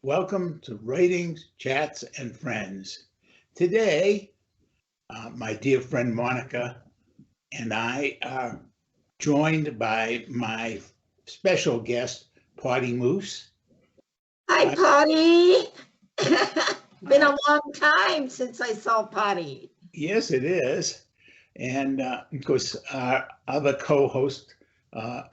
Welcome to Writings, Chats, and Friends. Today, my dear friend Monica and I are joined by my special guest, Potty Moose. Hi, Potty. Been a long time since I saw Potty. Yes, it is. And of course, our other co-host,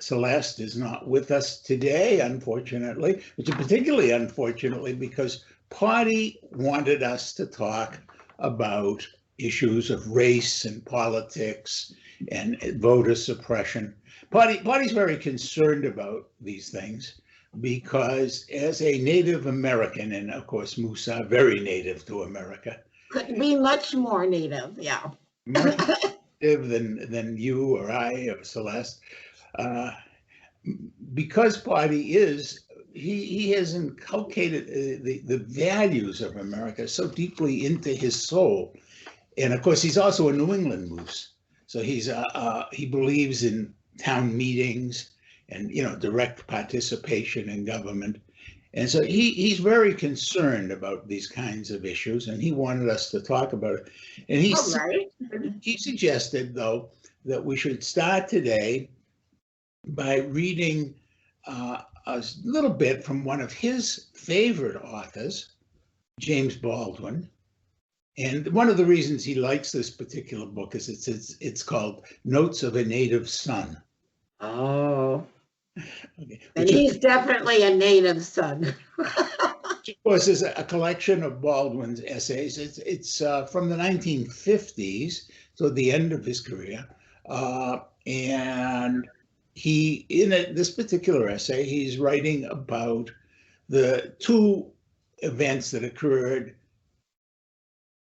Celeste, is not with us today, unfortunately, which is particularly unfortunately because Potty wanted us to talk about issues of race and politics and voter suppression. Potty's very concerned about these things because as a Native American, and of course Moose are very native to America. Couldn't be much more native, yeah. Much native than you or I or Celeste. Because Potty he has inculcated the values of America so deeply into his soul. And of course, he's also a New England Moose. So he believes in town meetings and, direct participation in government. And so he's very concerned about these kinds of issues, and he wanted us to talk about it. And he suggested, though, that we should start today by reading a little bit from one of his favorite authors, James Baldwin. And one of the reasons he likes this particular book is it's called Notes of a Native Son. Oh. Okay. And he's definitely a native son. Of course, is a collection of Baldwin's essays. It's from the 1950s, so the end of his career. And this particular essay, he's writing about the two events that occurred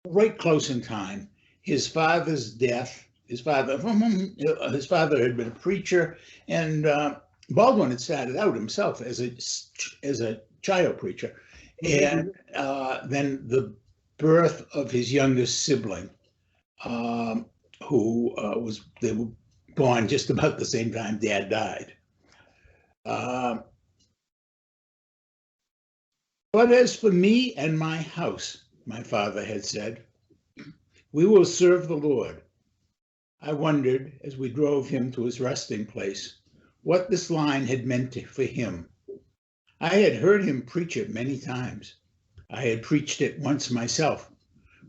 right close in time. His father's death. His father had been a preacher, and Baldwin had started out himself as a child preacher, and then the birth of his youngest sibling, who they were born just about the same time Dad died. But as for me and my house, my father had said, we will serve the Lord. I wondered, as we drove him to his resting place, what this line had meant for him. I had heard him preach it many times. I had preached it once myself,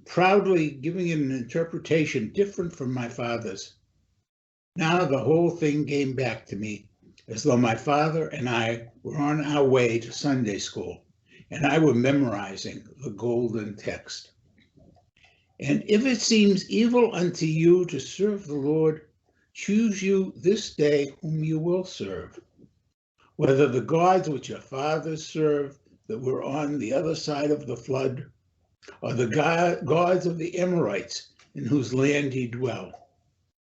proudly giving it an interpretation different from my father's. Now the whole thing came back to me, as though my father and I were on our way to Sunday school, and I were memorizing the golden text. And if it seems evil unto you to serve the Lord, choose you this day whom you will serve, whether the gods which your fathers served that were on the other side of the flood, or the gods of the Amorites in whose land ye dwell.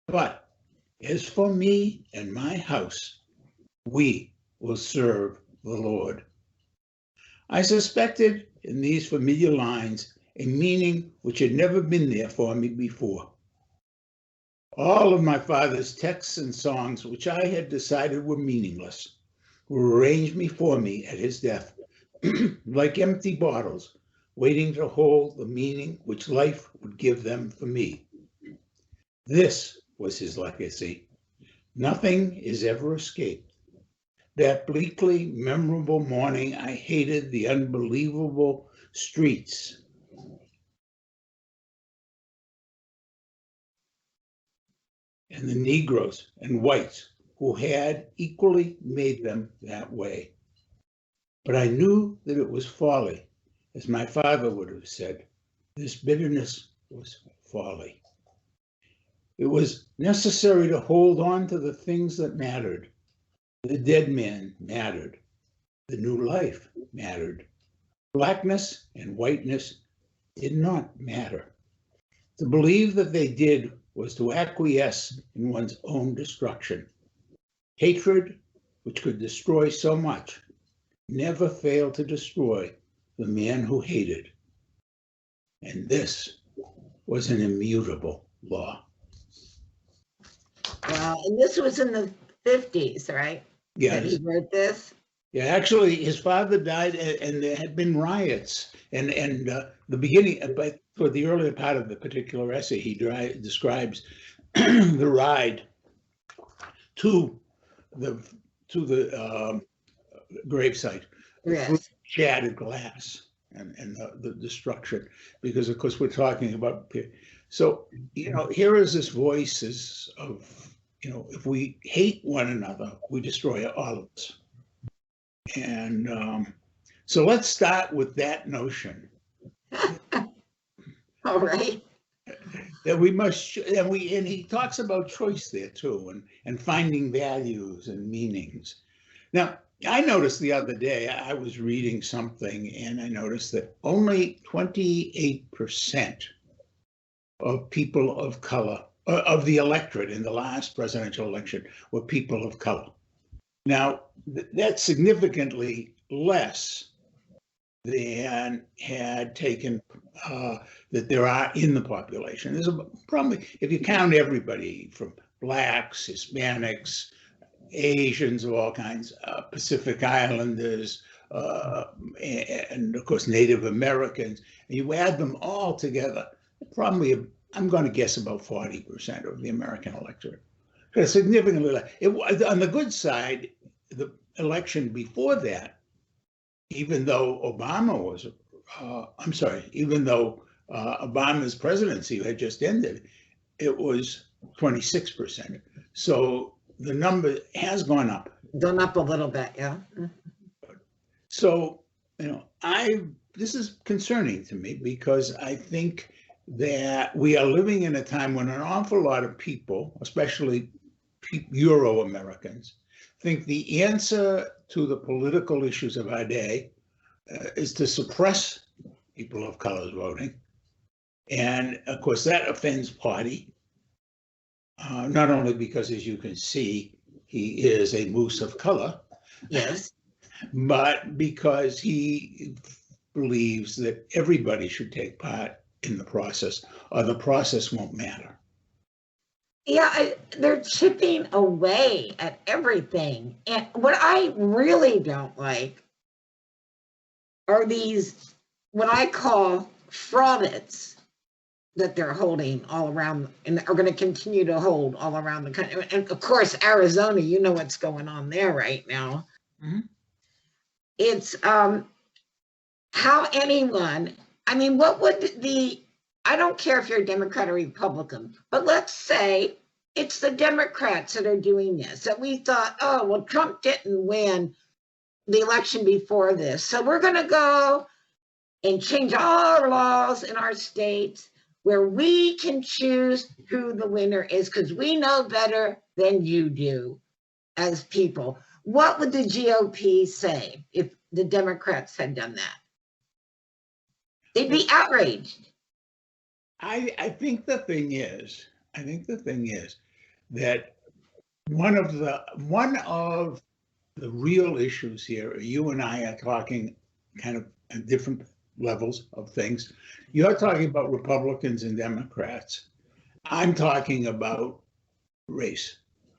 But as for me and my house, we will serve the Lord. I suspected in these familiar lines a meaning which had never been there for me before. All of my father's texts and songs, which I had decided were meaningless, were arranged before me at his death, like empty bottles, waiting to hold the meaning which life would give them for me. This was his legacy. Nothing is ever escaped. That bleakly memorable morning, I hated the unbelievable streets. And the Negroes and whites who had equally made them that way. But I knew that it was folly, as my father would have said. This bitterness was folly. It was necessary to hold on to the things that mattered. The dead man mattered. The new life mattered. Blackness and whiteness did not matter. To believe that they did was to acquiesce in one's own destruction. Hatred, which could destroy so much, never failed to destroy the man who hated. And this was an immutable law. Wow, and this was in the 50s, right? Yeah. That he wrote this? Yeah, actually, his father died, and there had been riots, and the beginning, but for the earlier part of the particular essay, he describes the ride to the gravesite through Yes. shattered glass and the destruction, because of course we're talking about. So here is this voices of if we hate one another, we destroy all of us. And so let's start with that notion. All right. That we must, and he talks about choice there too, and finding values and meanings. Now, I noticed the other day, I was reading something, and I noticed that only 28% of people of color, of the electorate in the last presidential election, were people of color. Now, that's significantly less than had taken that there are in the population. There's probably, if you count everybody from blacks, Hispanics, Asians of all kinds, Pacific Islanders, and of course Native Americans, and you add them all together, probably I'm going to guess about 40% of the American electorate. Significantly less. On the good side, the election before that, even though Obama's presidency had just ended, it was 26%. So the number has gone up. Gone up a little bit, yeah. So, this is concerning to me, because I think that we are living in a time when an awful lot of people, especially Euro-Americans, think the answer to the political issues of our day is to suppress people of color voting. And of course, that offends party, not only because, as you can see, he is a moose of color. Yes. But because he believes that everybody should take part in the process, or the process won't matter. Yeah, they're chipping away at everything. And what I really don't like are these, what I call fraudits, that they're holding all around, and are going to continue to hold all around the country. And of course, Arizona, you know what's going on there right now. Mm-hmm. It's how anyone, what would I don't care if you're a Democrat or Republican, but let's say it's the Democrats that are doing this. That we thought, oh, well, Trump didn't win the election before this, so we're going to go and change all our laws in our states where we can choose who the winner is, because we know better than you do as people. What would the GOP say if the Democrats had done that? They'd be outraged. I think the thing is that one of the real issues here, you and I are talking kind of at different levels of things. You're talking about Republicans and Democrats. I'm talking about race.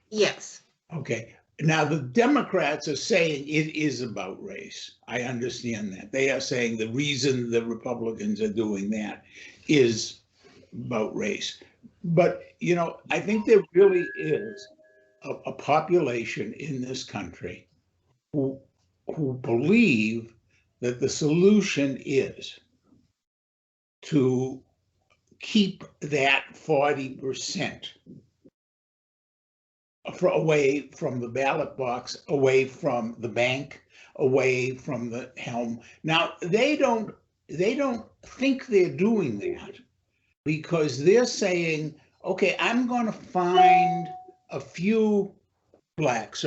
Yes. Okay. Now, the Democrats are saying it is about race. I understand that. They are saying the reason the Republicans are doing that is about race. But, I think there really is a population in this country who believe that the solution is to keep that 40% away from the ballot box, away from the bank, away from the helm. Now, they don't think they're doing that, because they're saying, okay, I'm going to find a few blacks,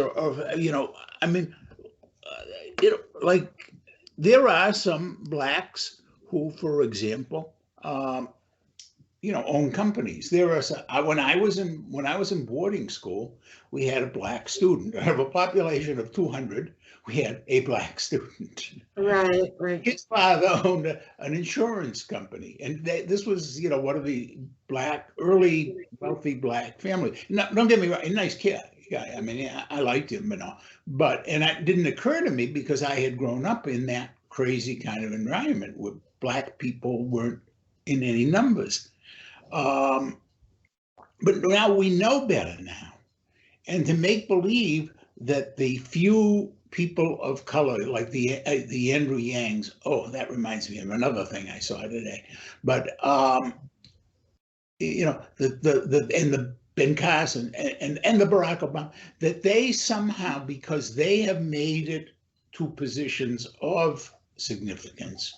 like there are some blacks who, for example, own companies. There are some, when I was in boarding school, we had a black student. Out of a population of 200, we had a black student. Right. His father owned an insurance company, and this was, one of the early wealthy black families. No, don't get me wrong, a nice kid, guy. I mean, I liked him and all, and it didn't occur to me because I had grown up in that crazy kind of environment where Black people weren't in any numbers. But now we know better now. And to make believe that the few people of color, like the Andrew Yangs, oh, that reminds me of another thing I saw today. But you know, the Ben Carson and the Barack Obama, that they somehow, because they have made it to positions of significance,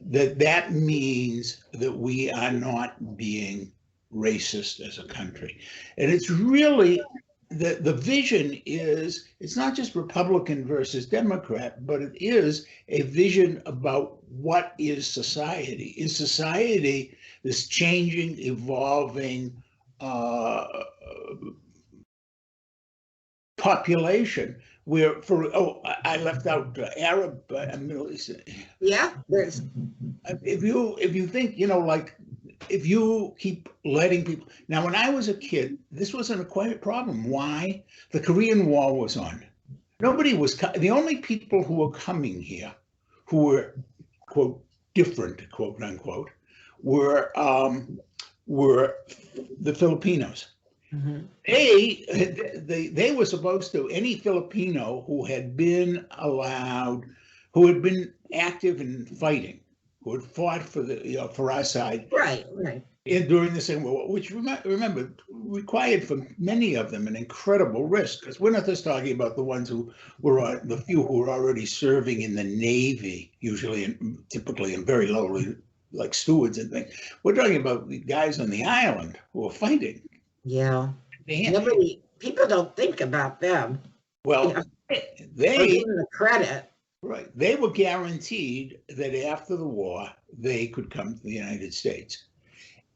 that means that we are not being racist as a country. And it's really, the vision is, it's not just Republican versus Democrat, but it is a vision about what is society. Is society this changing, evolving population where, I left out Arab, Middle East. Yeah, there's. If you think, you know, like, if you keep letting people. Now, when I was a kid, this wasn't a quiet problem. Why? The Korean War was on. Nobody was, the only people who were coming here, who were, quote, different, quote unquote, were the Filipinos. Mm-hmm. They were supposed to, any Filipino who had been allowed, who had been active in fighting, who had fought for for our side, right, and during the Second World War, which remember required for many of them an incredible risk, because we're not just talking about the ones who were the few who were already serving in the Navy, usually typically in very lowly, like stewards and things. We're talking about the guys on the island who are fighting. Yeah. People don't think about them. Well, they give them the credit. Right. They were guaranteed that after the war, they could come to the United States.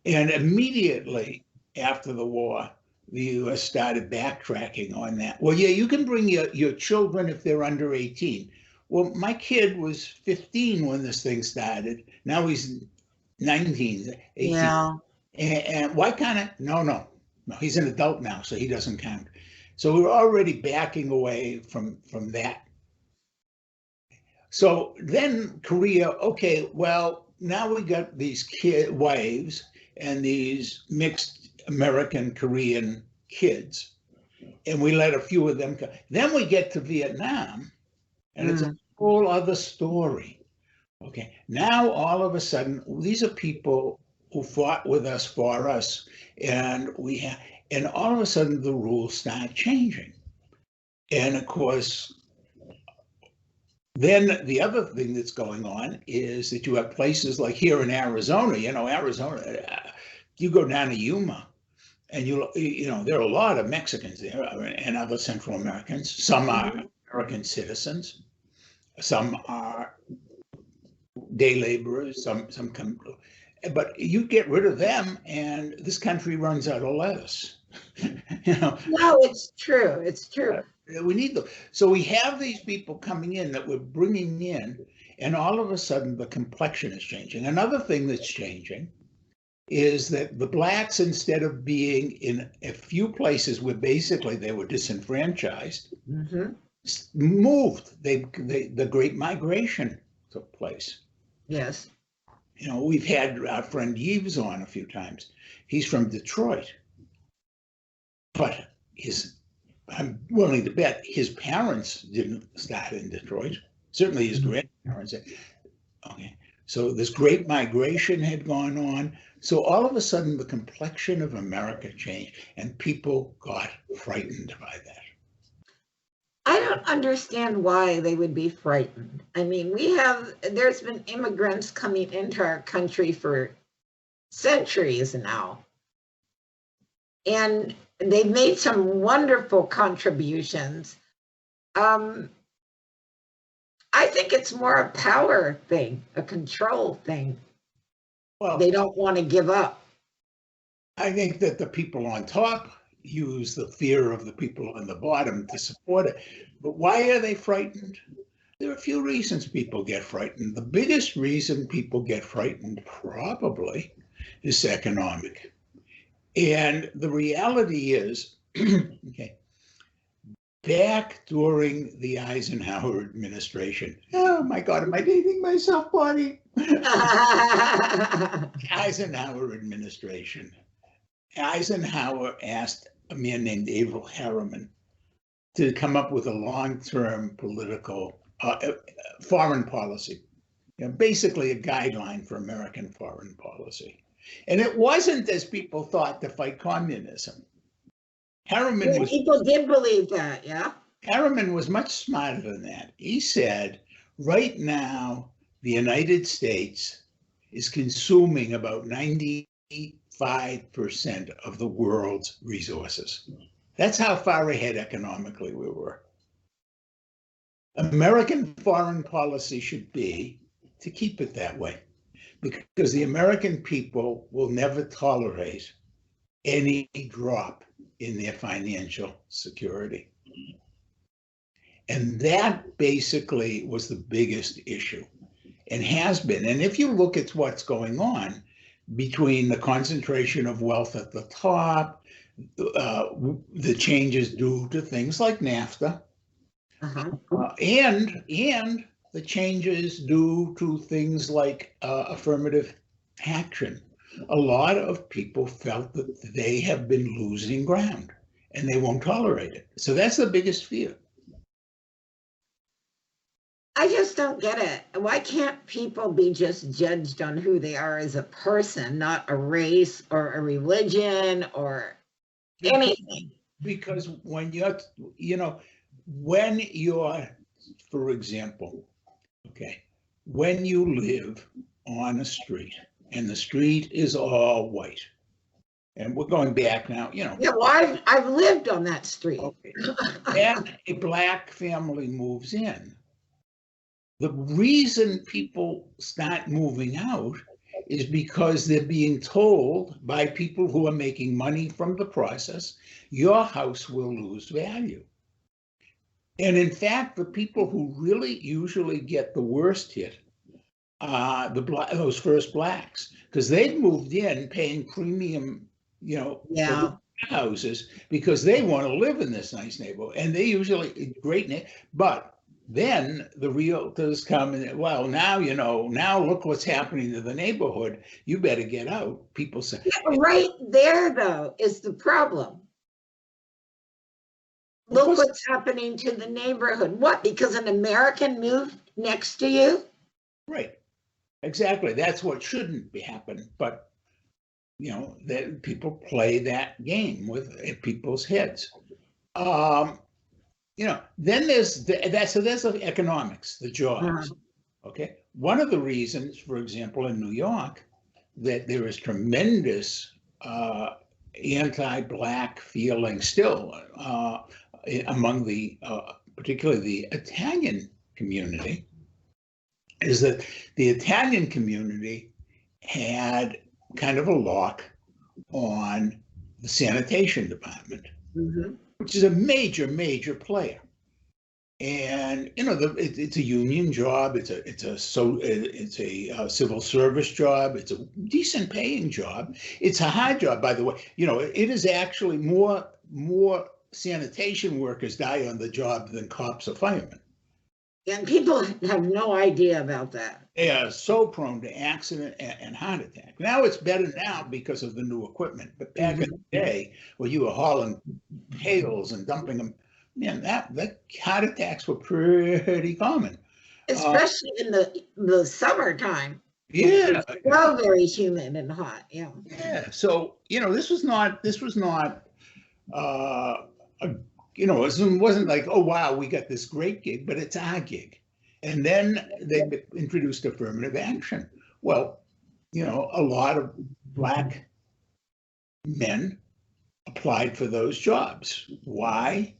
And immediately after the war, the U.S. started backtracking on that. Well, yeah, you can bring your children if they're under 18. Well, my kid was 15 when this thing started. Now he's 19, 18. Yeah. And why can't I? No, he's an adult now, so he doesn't count. So we're already backing away from that. So then Korea, okay, well, now we got these wives and these mixed American Korean kids, and we let a few of them go. Then we get to Vietnam, and it's a whole other story. Okay, now all of a sudden, these are people who fought with us for us, and all of a sudden the rules start changing. And of course, then the other thing that's going on is that you have places like here in Arizona, Arizona, you go down to Yuma and you know, there are a lot of Mexicans there and other Central Americans. Some are American citizens, some are day laborers, some come, but you get rid of them and this country runs out of lettuce. No, it's true. It's true. We need them. So we have these people coming in that we're bringing in, and all of a sudden the complexion is changing. Another thing that's changing is that the Blacks, instead of being in a few places where basically they were disenfranchised, moved. The Great Migration took place. Yes. You know, we've had our friend Yves on a few times. He's from Detroit, but I'm willing to bet his parents didn't start in Detroit. Certainly his grandparents. Okay, so this great migration had gone on. So all of a sudden the complexion of America changed and people got frightened by that. I don't understand why they would be frightened. I mean, there's been immigrants coming into our country for centuries now. And they've made some wonderful contributions. I think it's more a power thing, a control thing. Well, they don't want to give up. I think that the people on top use the fear of the people on the bottom to support it. But why are they frightened? There are a few reasons people get frightened. The biggest reason people get frightened probably is economic. And the reality is, okay, back during the Eisenhower administration. Oh my God, am I dating myself, Bonnie? Eisenhower administration. Eisenhower asked a man named Averell Harriman to come up with a long-term political foreign policy, basically a guideline for American foreign policy. And it wasn't, as people thought, to fight communism. People did believe that, yeah. Harriman was much smarter than that. He said, right now, the United States is consuming about 95% of the world's resources. That's how far ahead economically we were. American foreign policy should be to keep it that way, because the American people will never tolerate any drop in their financial security. And that basically was the biggest issue and has been. And if you look at what's going on between the concentration of wealth at the top, the changes due to things like NAFTA, and the changes due to things like affirmative action, a lot of people felt that they have been losing ground and they won't tolerate it. So that's the biggest fear. I just don't get it. Why can't people be just judged on who they are as a person, not a race or a religion or anything? Because when you're, for example, when you live on a street and the street is all white, and we're going back now, Yeah, well, I've lived on that street. Okay. And a black family moves in. The reason people start moving out is because they're being told by people who are making money from the process, your house will lose value. And in fact, the people who really usually get the worst hit are those first blacks, because they've moved in paying premium, for houses because they want to live in this nice neighborhood, and they usually but then the realtors come and, well, now, now look what's happening to the neighborhood. You better get out. People say. Right there, though, is the problem. Look what's happening to the neighborhood. What? Because an American moved next to you? Right. Exactly. That's what shouldn't be happening. But, that people play that game with people's heads. Then there's the economics, the jobs. Okay. One of the reasons, for example, in New York, that there is tremendous anti-black feeling still among particularly the Italian community, is that the Italian community had kind of a lock on the sanitation department, which is a major, major player. And it's a union job. It's a civil service job. It's a decent paying job. It's a hard job, by the way. It is actually more sanitation workers die on the job than cops or firemen. And people have no idea about that. They are so prone to accident and heart attack. Now it's better now because of the new equipment. But back in the day, when you were hauling pails and dumping them, man, that heart attacks were pretty common. Especially in the summertime. Yeah. It's so very humid and hot. Yeah. Yeah. So, this was not it wasn't like, oh, wow, we got this great gig, but it's our gig. And then they introduced affirmative action. Well, a lot of black men applied for those jobs. Why?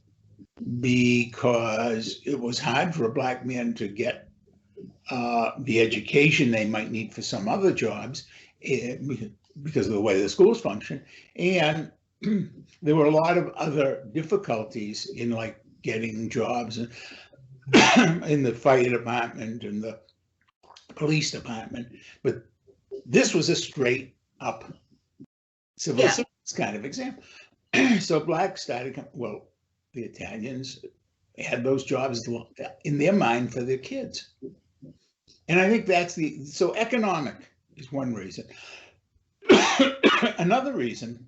Because it was hard for a black man to get the education they might need for some other jobs because of the way the schools function. And there were a lot of other difficulties in like getting jobs in the fire department and the police department, but this was a straight up civil service kind of example. So blacks started, the Italians had those jobs in their mind for their kids. And I think that's so economic is one reason. Another reason,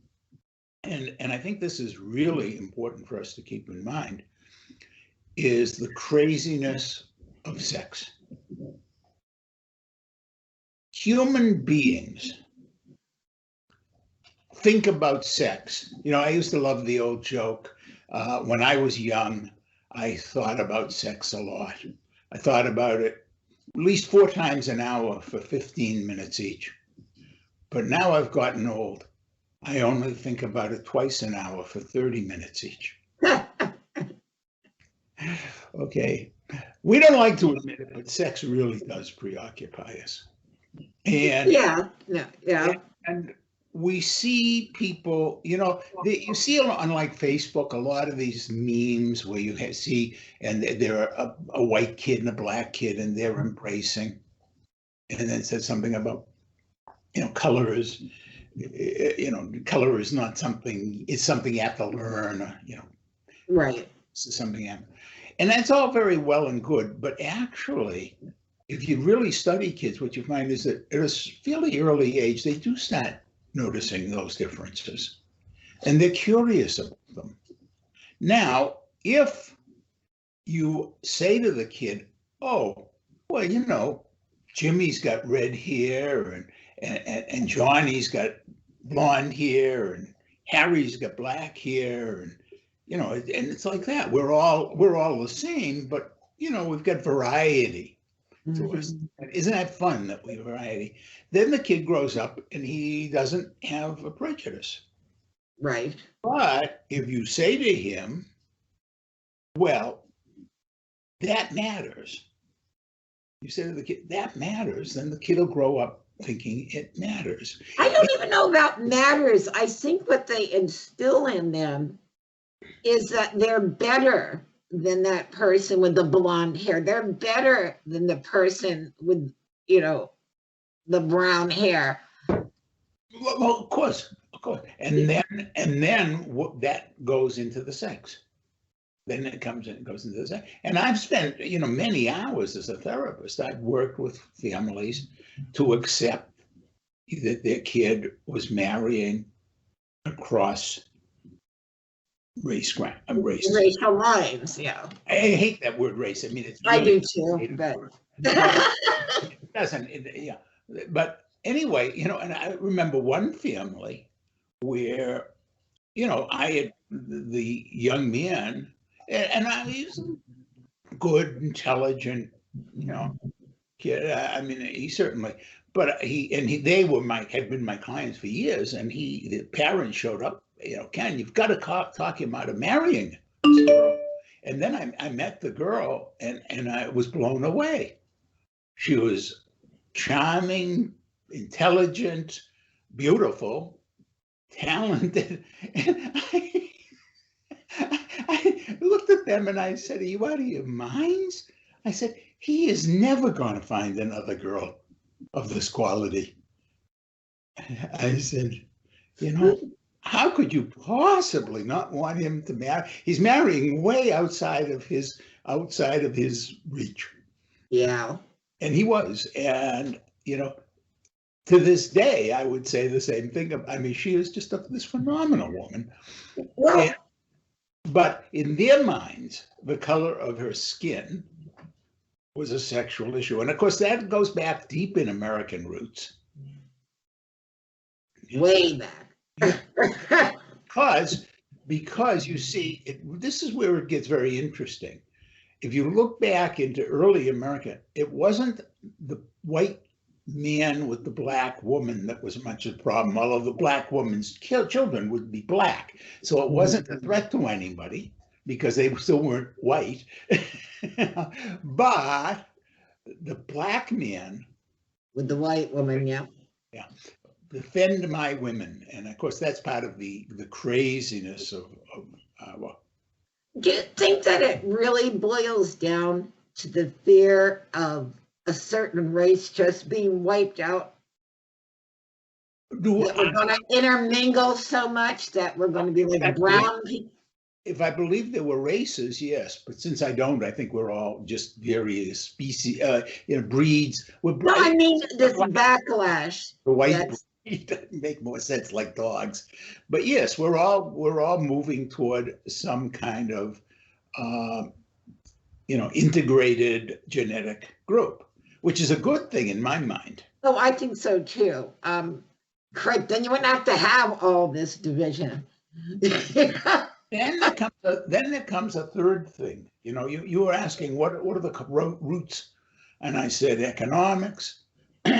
and I think this is really important for us to keep in mind, is the craziness of sex. Human beings think about sex. You know, I used to love the old joke. When I was young, I thought about sex a lot. I thought about it at least 4 times an hour for 15 minutes each. But now I've gotten old. I only think about it twice an hour for 30 minutes each. Okay. We don't like to admit it, but sex really does preoccupy us. And and we see people, you know, you see on like Facebook, a lot of these memes where you see, and they're a white kid and a black kid, and they're embracing. And then it says something about, you know, color is not something, it's something you have to learn, or, you know. Right. This is something, and that's all very well and good, but actually, if you really study kids, what you find is that at a fairly early age, they do start noticing those differences, and they're curious about them. Now, if you say to the kid, oh, well, you know, Jimmy's got red hair, and Johnny's got blonde hair, and Harry's got black hair, and you know, and it's like that. We're all the same, but you know, we've got variety. To us. Isn't that fun that we have variety? Then the kid grows up and he doesn't have a prejudice. Right. But if you say to him, well, that matters. You say to the kid, that matters, then the kid will grow up thinking it matters. I don't even know about matters. I think what they instill in them is that they're better than that person with the blonde hair. They're better than the person with, you know, the brown hair. Well, of course. And then what that goes into the sex. Then it goes into the sex. And I've spent, you know, many hours as a therapist. I've worked with families to accept that their kid was marrying across racial lines. Yeah, I hate that word race. I mean, it's really, I do too, but it doesn't. Yeah, but anyway, you know, and I remember one family where, you know, I had the young man, and I was good, intelligent, you know, kid. I mean, he certainly, but they had been my clients for years, and the parents showed up. You know, Ken, you've got to talk him out of marrying this girl. And then I met the girl, and I was blown away. She was charming, intelligent, beautiful, talented. And I looked at them and I said, are you out of your minds? I said, he is never going to find another girl of this quality. I said, you know, how could you possibly not want him to marry? He's marrying way outside of his reach. Yeah. And he was. And, you know, to this day, I would say the same thing. I mean, she is just this phenomenal woman. Well, but in their minds, the color of her skin was a sexual issue. And of course, that goes back deep in American roots. Way back. Because you see, this is where it gets very interesting. If you look back into early America, it wasn't the white man with the black woman that was much of the problem, although the black woman's children would be black. So it wasn't a threat to anybody because they still weren't white. But the black man with the white woman, yeah. Yeah. Defend my women, and of course that's part of the craziness of Do you think that it really boils down to the fear of a certain race just being wiped out? That we're going to intermingle so much that we're going to be like brown people? If I believe there were races, yes, but since I don't, I think we're all just various species, breeds. No, I mean this backlash. The white That's breed doesn't make more sense like dogs, but yes, we're all moving toward some kind of uh, integrated genetic group, which is a good thing in my mind. oh, I think so too. Correct. Then you wouldn't have to have all this division. Then there comes a third thing. You were asking what are the roots, and I said economics,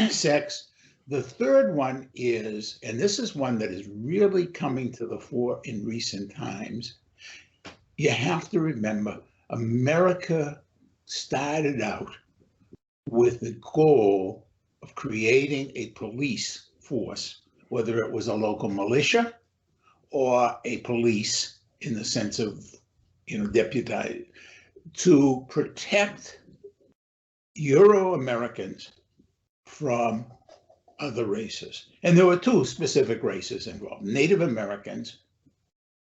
sex. The third one is, and this is one that is really coming to the fore in recent times. You have to remember, America started out with the goal of creating a police force, whether it was a local militia or a police in the sense of, deputized, to protect Euro-Americans from other races. And there were two specific races involved, Native Americans.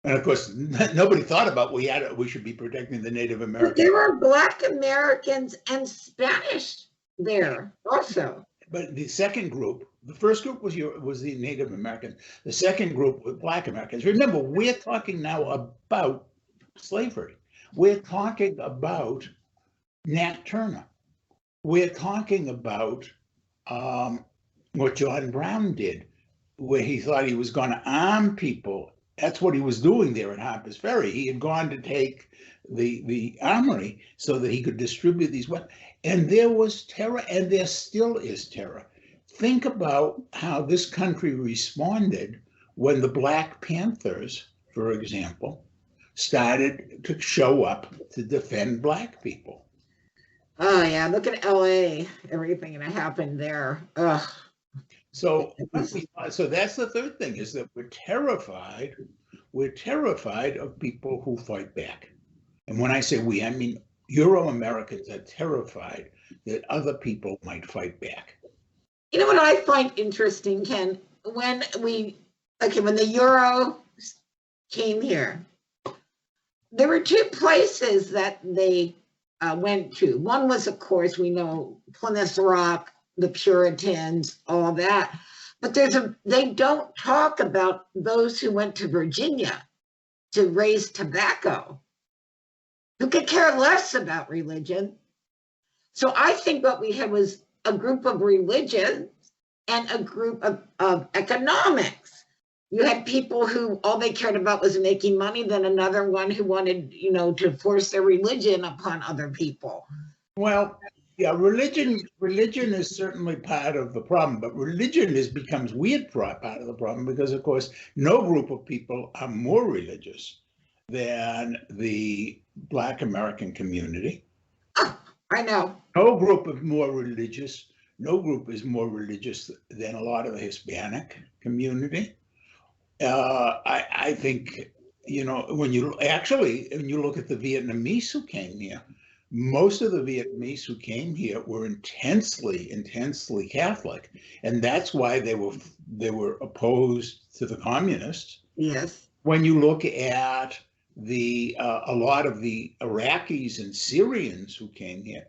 And of course, nobody thought about we should be protecting the Native Americans. There were Black Americans and Spanish there also. But the second group, the first group was the Native Americans. The second group was Black Americans. Remember, we're talking now about slavery. We're talking about Nat Turner. We're talking about what John Brown did, where he thought he was going to arm people. That's what he was doing there at Harper's Ferry. He had gone to take the armory so that he could distribute these weapons. And there was terror, and there still is terror. Think about how this country responded when the Black Panthers, for example, started to show up to defend Black people. Oh yeah, look at LA, everything that happened there. Ugh. So that's the third thing, is that we're terrified of people who fight back. And when I say we, I mean Euro-Americans are terrified that other people might fight back. You know what I find interesting, Ken? When the Euro came here, there were two places that they went to. One was, of course, we know Plymouth Rock, the Puritans, all that. But they don't talk about those who went to Virginia to raise tobacco, who could care less about religion. So I think what we had was a group of religions and a group of economics. You had people who all they cared about was making money, then another one who wanted, to force their religion upon other people. Well, yeah, religion is certainly part of the problem, but religion becomes weird part of the problem because, of course, no group of people are more religious than the Black American community. I know. No group is more religious than a lot of the Hispanic community. I think, when you look at the Vietnamese who came here, most of the Vietnamese who came here were intensely Catholic, and that's why they were opposed to the communists. Yes. When you look at a lot of the Iraqis and Syrians who came here,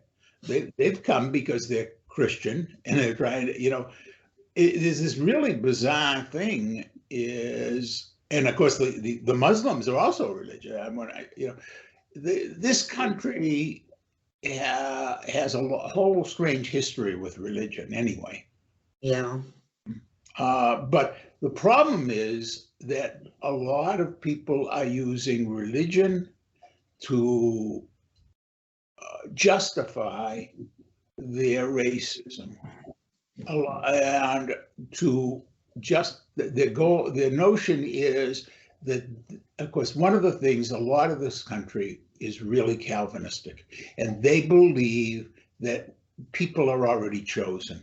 they've come because they're Christian and they're trying to, there's this really bizarre thing and of course the Muslims are also religious. This country has a whole strange history with religion anyway. Yeah. But the problem is that a lot of people are using religion to justify their racism, and their notion is that, of course, one of the things, a lot of this country is really Calvinistic, and they believe that people are already chosen.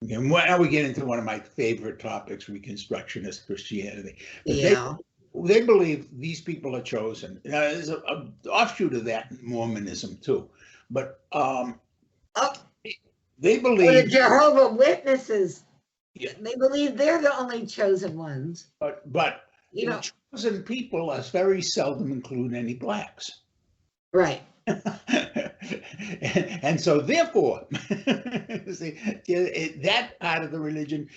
And now we get into one of my favorite topics, Reconstructionist Christianity. But yeah. They believe these people are chosen. Now, there's an offshoot of that in Mormonism too. But they believe the Jehovah's Witnesses. Yeah. They believe they're the only chosen ones. But 1,000 people are very seldom include any blacks. Right. And so therefore, see, that part of the religion,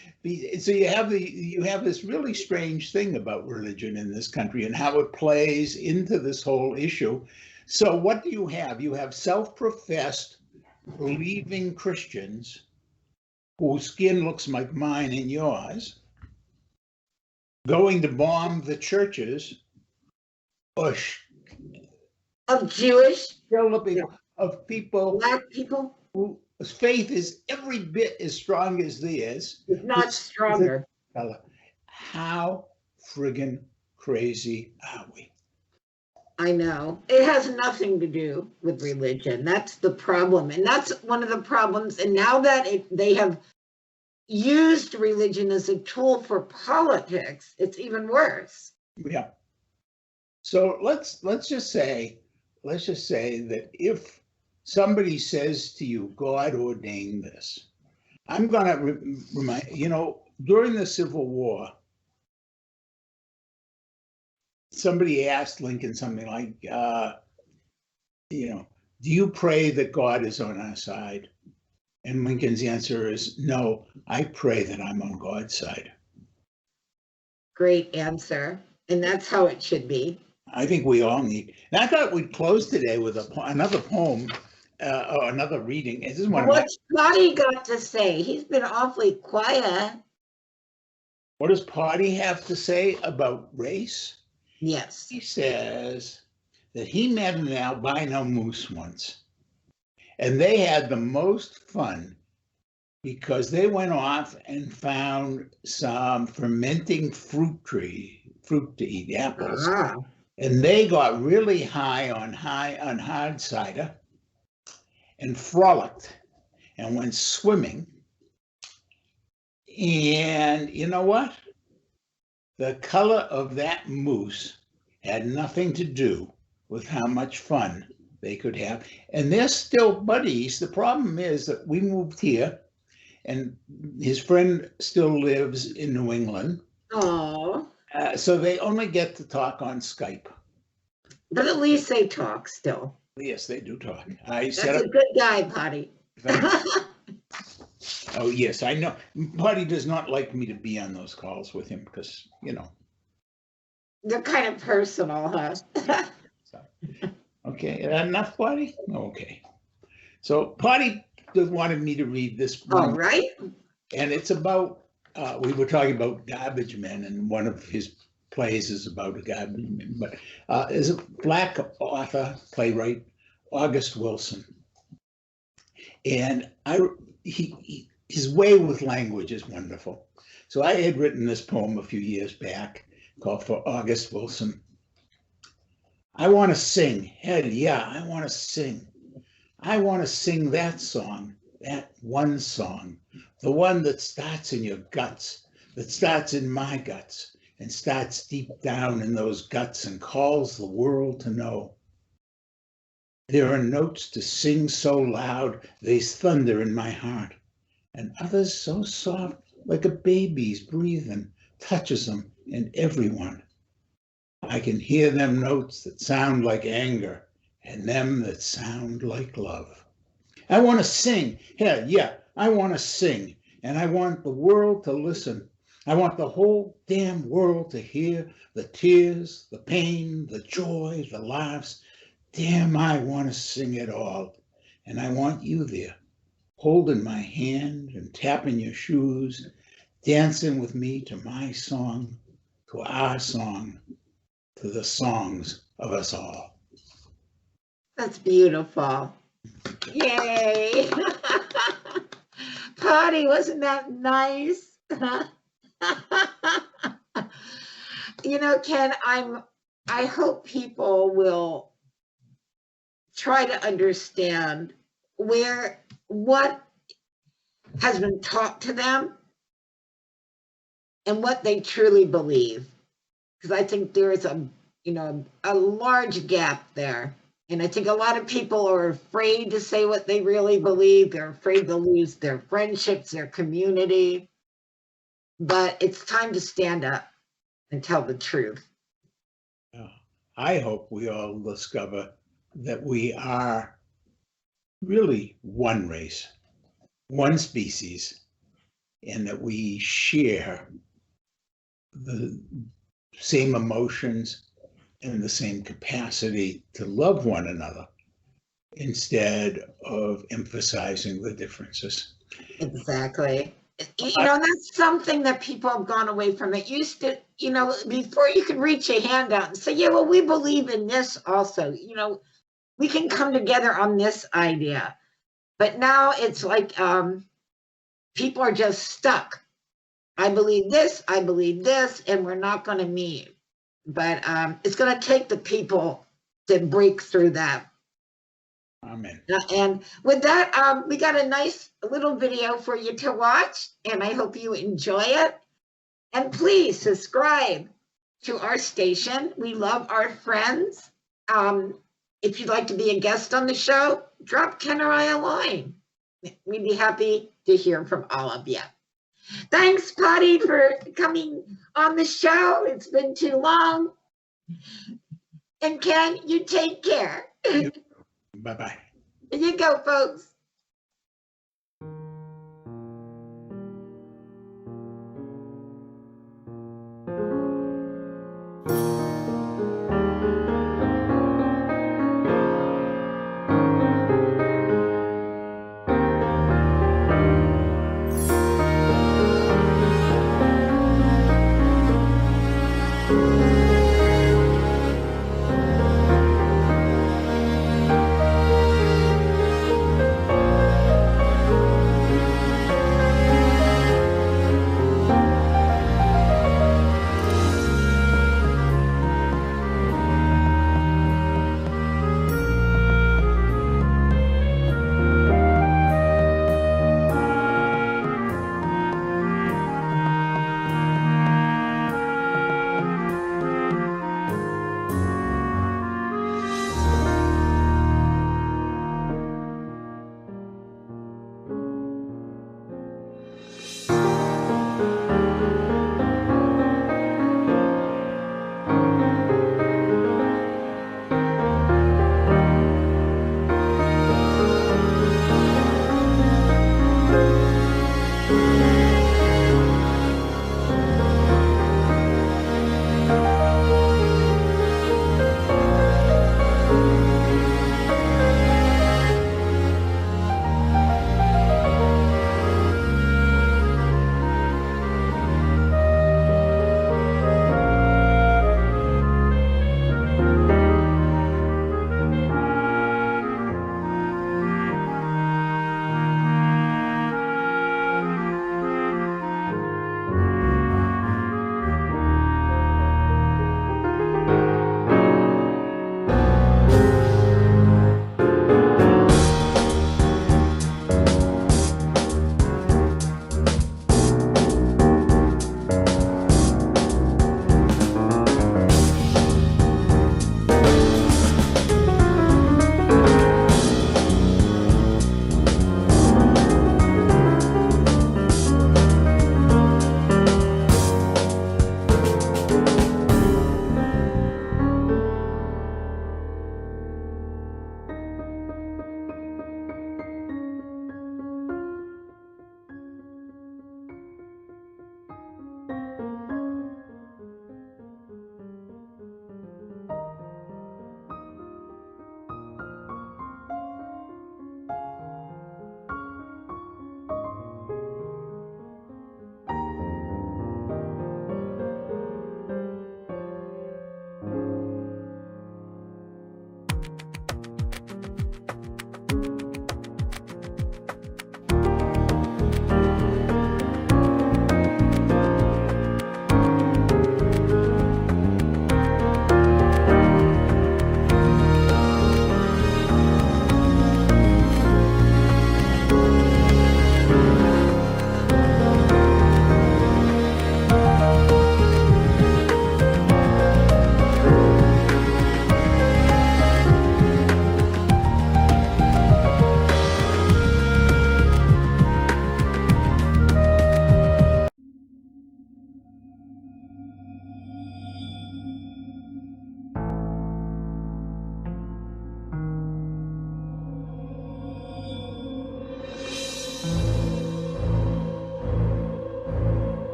so you have this really strange thing about religion in this country and how it plays into this whole issue. So what do you have? You have self-professed believing Christians whose skin looks like mine and yours, going to bomb the churches Of Jewish, of people black people, whose faith is every bit as strong as theirs. if not stronger. How friggin' crazy are we? I know. It has nothing to do with religion. That's the problem. And that's one of the problems. And now that they have used religion as a tool for politics, it's even worse. Yeah. So let's just say that if somebody says to you, God ordained this, I'm going to remind, during the Civil War, somebody asked Lincoln something like, do you pray that God is on our side? And Lincoln's answer is, no, I pray that I'm on God's side. Great answer. And that's how it should be. I think we all need. And I thought we'd close today with another poem or another reading. This is What's Potty got to say? He's been awfully quiet. What does Potty have to say about race? Yes. He says that he met an albino moose once, and they had the most fun because they went off and found some fermenting fruit to eat, apples. Uh-huh. And they got really high on hard cider and frolicked and went swimming. And you know what? The color of that moose had nothing to do with how much fun they could have. And they're still buddies. The problem is that we moved here and his friend still lives in New England. Oh. So they only get to talk on Skype. But at least they talk still. Yes, they do talk. That's a good guy, Potty. Oh, yes, I know. Potty does not like me to be on those calls with him because, They're kind of personal, huh? So, okay, enough, Potty? Okay. So Potty wanted me to read this one. All right. And it's about, we were talking about garbage men, and one of his plays is about a garbage man. But is a black author, playwright, August Wilson. And his way with language is wonderful. So I had written this poem a few years back called For August Wilson. I want to sing. Hell yeah, I want to sing. I want to sing that song, that one song, the one that starts in your guts, that starts in my guts, and starts deep down in those guts and calls the world to know. There are notes to sing so loud, they thunder in my heart, and others so soft, like a baby's breathing, touches them in everyone. I can hear them notes that sound like anger, and them that sound like love. I want to sing. Hell yeah, I want to sing, and I want the world to listen. I want the whole damn world to hear the tears, the pain, the joy, the laughs. Damn, I want to sing it all. And I want you there, holding my hand and tapping your shoes, dancing with me to my song, to our song, to the songs of us all. That's beautiful. Yay. Potty, wasn't that nice? Ken, I hope people will try to understand what has been taught to them and what they truly believe. Because I think there is a large gap there. And I think a lot of people are afraid to say what they really believe. They're afraid to lose their friendships, their community. But it's time to stand up and tell the truth. I hope we all discover that we are really one race, one species, and that we share the same emotions and the same capacity to love one another instead of emphasizing the differences. Exactly. That's something that people have gone away from. It used to, before you could reach a hand out and say, yeah, well, we believe in this also. We can come together on this idea. But now it's like people are just stuck. I believe this, and we're not going to meet. But it's going to take the people to break through that. Amen. And with that, we got a nice little video for you to watch, and I hope you enjoy it. And please subscribe to our station. We love our friends. If you'd like to be a guest on the show, drop Ken or I a line. We'd be happy to hear from all of you. Thanks, Patty, for coming on the show. It's been too long. And Ken, you take care. Bye-bye. There you go, folks.